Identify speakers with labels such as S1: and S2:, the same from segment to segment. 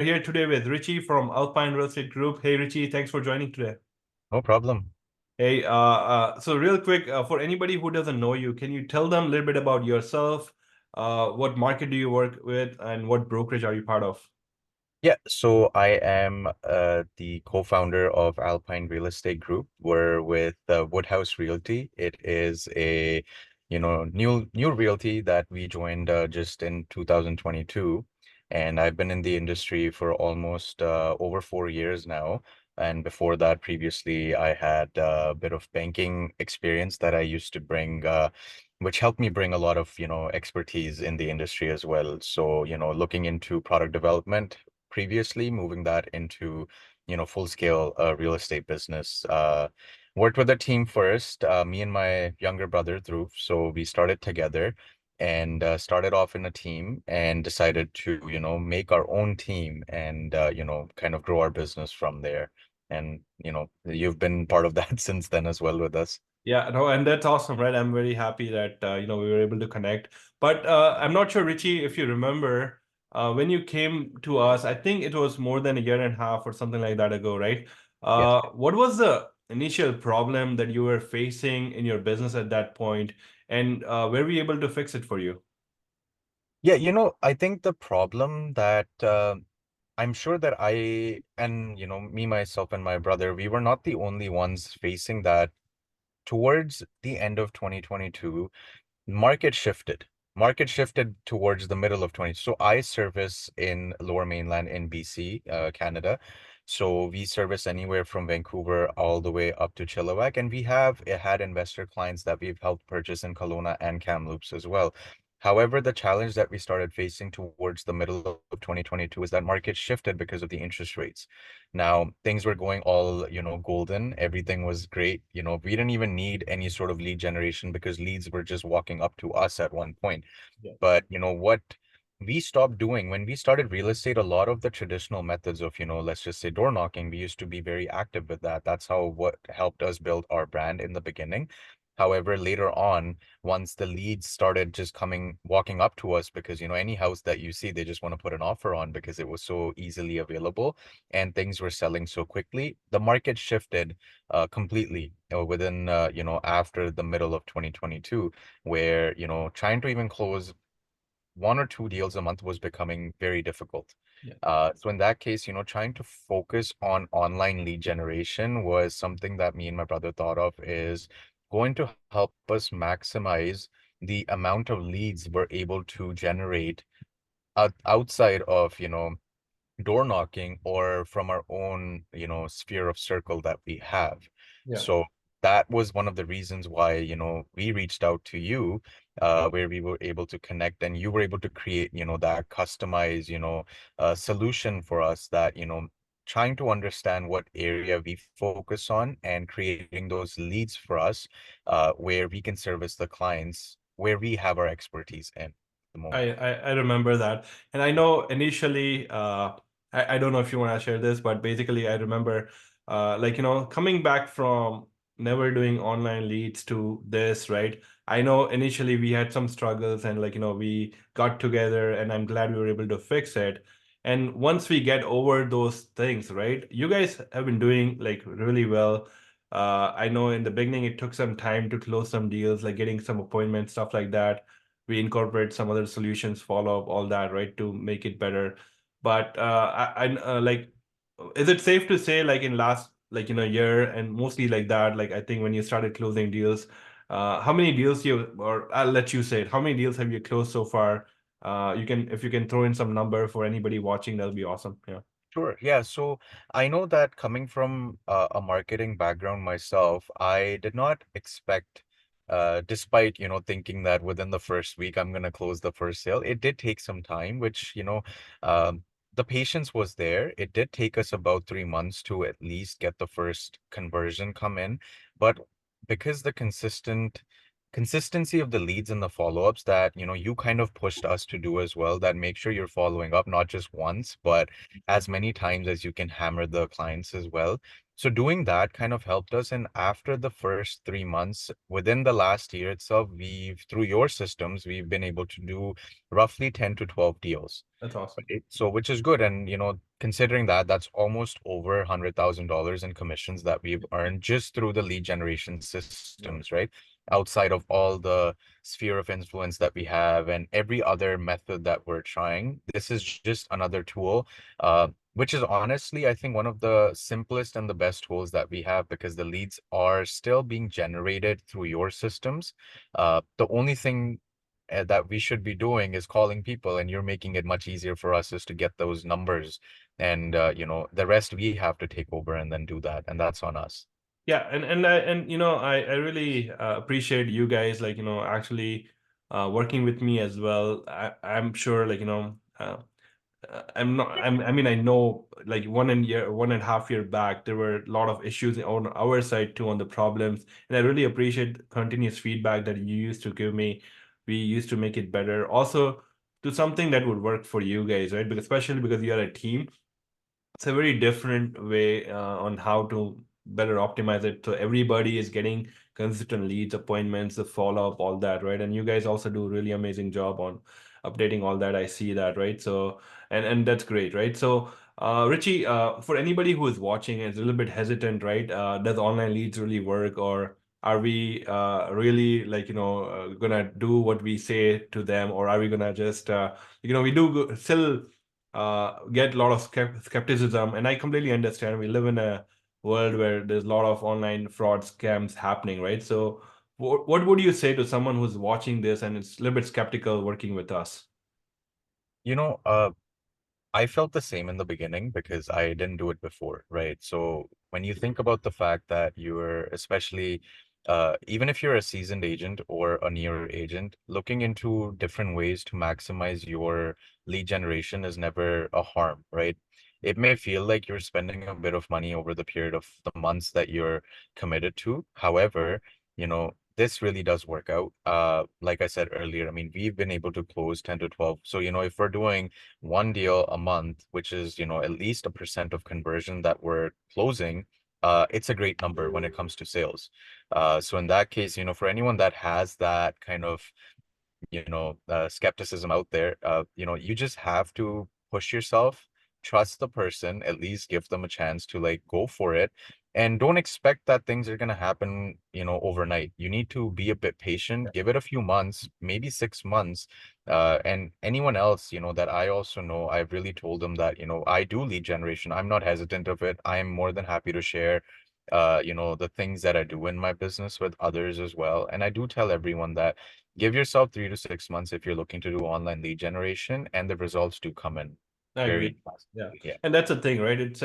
S1: We're here today with Richie from Alpine Real Estate Group. Hey, Richie, thanks for joining today.
S2: No problem.
S1: Hey, so real quick, for anybody who doesn't know you, can you tell them a little bit about yourself? What market do you work with, and what brokerage are you part of?
S2: Yeah, so I am the co-founder of Alpine Real Estate Group. We're with Woodhouse Realty. It is a, new realty that we joined just in 2022, and I've been in the industry for almost over 4 years now. And before that, previously, I had a bit of banking experience that I used to bring, which helped me bring a lot of, expertise in the industry as well. So, looking into product development previously, moving that into, full scale real estate business. Worked with a team first, me and my younger brother, Dhruv. So we started together and started off in a team and decided to, make our own team and, kind of grow our business from there. And, you've been part of that since then as well with us.
S1: Yeah, no, and that's awesome, right? I'm very happy that we were able to connect. But I'm not sure, Richie, if you remember when you came to us. I think it was more than a year and a half or something like that ago, right?
S2: Yes.
S1: What was the initial problem that you were facing in your business at that point, and were we able to fix it for you?
S2: Yeah, I think the problem that I'm sure that I and me, myself, and my brother, we were not the only ones facing that. Towards the end of 2022, market shifted. Market shifted towards the middle of 20. So I service in Lower Mainland in BC, Canada. So we service anywhere from Vancouver all the way up to Chilliwack, and we have had investor clients that we've helped purchase in Kelowna and Kamloops as well. However, the challenge that we started facing towards the middle of 2022 is that market shifted because of the interest rates. Now, things were going all, golden. Everything was great. We didn't even need any sort of lead generation because leads were just walking up to us at one point.
S1: Yeah.
S2: But what we stopped doing when we started real estate, a lot of the traditional methods of, let's just say door knocking, we used to be very active with that. That's how what helped us build our brand in the beginning. However, later on, once the leads started just walking up to us, because, any house that you see, they just want to put an offer on because it was so easily available and things were selling so quickly, the market shifted completely within, after the middle of 2022, where, trying to even close 1 or 2 deals a month was becoming very difficult.
S1: Yeah.
S2: So in that case, trying to focus on online lead generation was something that me and my brother thought of is going to help us maximize the amount of leads we're able to generate outside of, door knocking or from our own, sphere of circle that we have.
S1: Yeah.
S2: So that was one of the reasons why, we reached out to you, where we were able to connect and you were able to create, that customized, solution for us that, trying to understand what area we focus on and creating those leads for us, where we can service the clients where we have our expertise in the moment.
S1: I remember that. And I know initially, I don't know if you want to share this, but basically I remember coming back from never doing online leads to this, right? I know initially we had some struggles and we got together and I'm glad we were able to fix it. And once we get over those things, right? You guys have been doing like really well. I know in the beginning it took some time to close some deals, like getting some appointments, stuff like that. We incorporate some other solutions, follow up, all that, right, to make it better. But is it safe to say like in last year and mostly like that, like I think when you started closing deals, how many deals you or I'll let you say it. How many deals have you closed so far? You can if you can throw in some number for anybody watching, that'll be awesome. Yeah.
S2: Sure. Yeah. So I know that coming from a marketing background myself, I did not expect, despite, thinking that within the first week I'm going to close the first sale, it did take some time, which, the patience was there. It did take us about 3 months to at least get the first conversion come in. But because the consistency of the leads and the follow-ups that, you kind of pushed us to do as well, that make sure you're following up not just once, but as many times as you can hammer the clients as well. So doing that kind of helped us. And after the first 3 months, within the last year itself, through your systems, we've been able to do roughly 10 to 12 deals.
S1: That's awesome.
S2: So, which is good. And, considering that, that's almost over $100,000 in commissions that we've earned just through the lead generation
S1: Yeah.
S2: systems, right? Outside of all the sphere of influence that we have and every other method that we're trying, this is just another tool, which is honestly, I think, one of the simplest and the best tools that we have because the leads are still being generated through your systems. The only thing that we should be doing is calling people, and you're making it much easier for us is to get those numbers, and the rest we have to take over and then do that, and that's on us.
S1: Yeah, and I really appreciate you guys like actually working with me as well. I'm sure like I'm not I mean I know like 1.5 year back there were a lot of issues on our side too on the problems, and I really appreciate continuous feedback that you used to give me. We used to make it better also to something that would work for you guys, right? Because especially because you are a team, it's a very different way on how to better optimize it so everybody is getting consistent leads, appointments, the follow-up, all that, right? And you guys also do a really amazing job on updating all that. I see that, right? So and that's great, right? So Richie, for anybody who is watching and is a little bit hesitant, right? Does online leads really work, or are we really like gonna do what we say to them, or are we gonna just we do still get a lot of skepticism, and I completely understand. We live in a world where there's a lot of online fraud scams happening, right? So, what would you say to someone who's watching this and is a little bit skeptical working with us?
S2: You know, I felt the same in the beginning because I didn't do it before, right? So when you think about the fact that you're especially, even if you're a seasoned agent or a newer agent, looking into different ways to maximize your lead generation is never a harm, right? It may feel like you're spending a bit of money over the period of the months that you're committed to. However, this really does work out. Like I said earlier, I mean, we've been able to close 10 to 12. So, if we're doing one deal a month, which is, at least a percent of conversion that we're closing, it's a great number when it comes to sales. So in that case, for anyone that has that kind of skepticism out there, you just have to push yourself, trust the person, at least give them a chance to like go for it. And don't expect that things are going to happen, overnight. You need to be a bit patient, give it a few months, maybe 6 months. And anyone else, that I also know, I've really told them that, I do lead generation. I'm not hesitant of it. I'm more than happy to share, the things that I do in my business with others as well. And I do tell everyone that give yourself 3 to 6 months if you're looking to do online lead generation, and the results do come in
S1: I agree.
S2: very
S1: Yeah.
S2: fastly. Yeah.
S1: And that's the thing, right? It's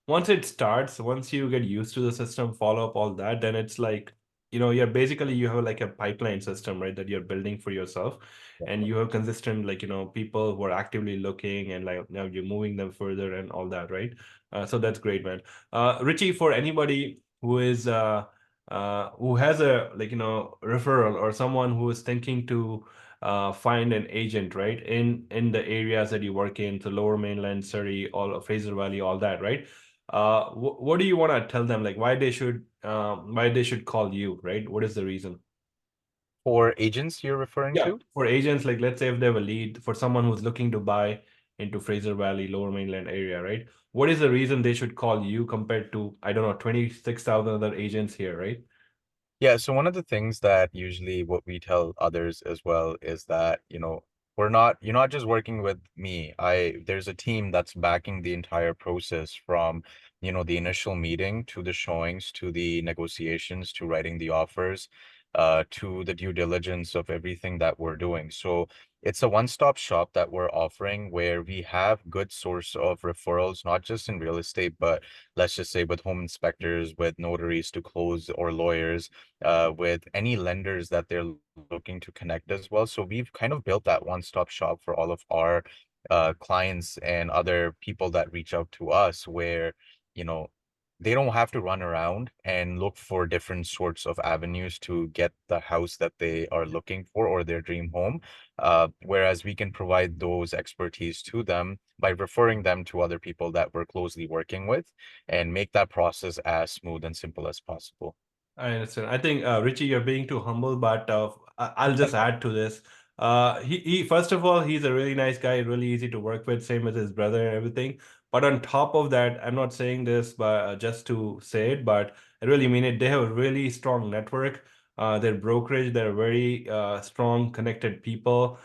S1: once it starts, once you get used to the system, follow up all that, then it's like, you're basically you have like a pipeline system, right, that you're building for yourself.
S2: Yeah.
S1: And you have consistent, like, people who are actively looking, and like now you're moving them further and all that, right? So that's great, man. Richie, for anybody who is who has a like, referral, or someone who is thinking to find an agent, right, in the areas that you work in, the Lower Mainland, Surrey, all of Fraser Valley, all that, right? What do you want to tell them, like why they should call you, right? What is the reason?
S2: For agents you're referring
S1: Yeah,
S2: to?
S1: for agents, like let's say if they have a lead for someone who's looking to buy into Fraser Valley, Lower Mainland area, right? What is the reason they should call you compared to, I don't know, 26,000 other agents here, right?
S2: Yeah, so one of the things that usually what we tell others as well is that, you're not just working with me. There's a team that's backing the entire process from, the initial meeting to the showings, to the negotiations, to writing the offers, to the due diligence of everything that we're doing. So it's a one-stop shop that we're offering where we have good source of referrals, not just in real estate, but let's just say with home inspectors, with notaries to close, or lawyers, with any lenders that they're looking to connect as well. So we've kind of built that one-stop shop for all of our clients and other people that reach out to us, where, you know, they don't have to run around and look for different sorts of avenues to get the house that they are looking for or their dream home. Whereas we can provide those expertise to them by referring them to other people that we're closely working with, and make that process as smooth and simple as possible.
S1: I understand. I think Richie, you're being too humble, but I'll just add to this. He first of all, he's a really nice guy, really easy to work with, same with his brother and everything. But on top of that, I'm not saying this but just to say it, but I really mean it. They have a really strong network. Their brokerage, they're very strong, connected people.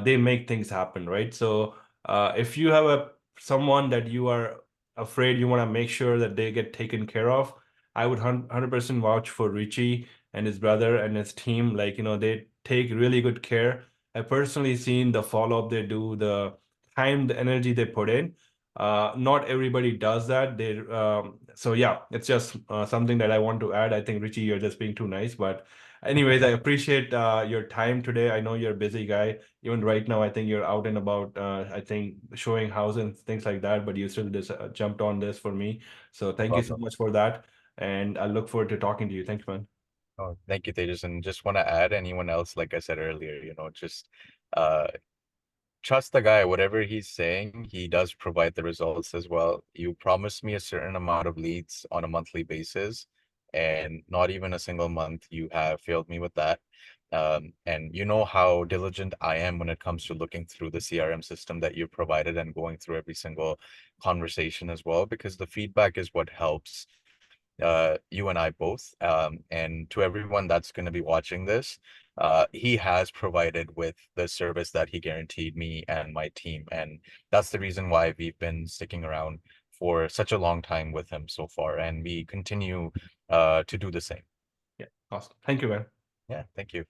S1: They make things happen, right? So if you have a someone that you are afraid, you want to make sure that they get taken care of, I would 100% vouch for Richie and his brother and his team. Like, they take really good care. I personally seen the follow-up they do, the time, the energy they put in. Not everybody does that. So yeah, it's just something that I want to add. I think Richie, you're just being too nice. But anyways, I appreciate your time today. I know you're a busy guy. Even right now, I think you're out and about. I think showing houses and things like that. But you still just jumped on this for me. So
S2: No
S1: thank you so
S2: problem.
S1: much for that. And I look forward to talking to you. Thank you, man.
S2: Oh, thank you, Tejas. And just want to add anyone else, like I said earlier, just uh trust the guy. Whatever he's saying, he does provide the results as well. You promised me a certain amount of leads on a monthly basis, and not even a single month you have failed me with that. And you know how diligent I am when it comes to looking through the CRM system that you provided and going through every single conversation as well, because the feedback is what helps you and I both. And to everyone that's going to be watching this, he has provided with the service that he guaranteed me and my team. And that's the reason why we've been sticking around for such a long time with him so far. And we continue to do the same.
S1: Yeah, awesome. Thank you, man.
S2: Yeah, thank you.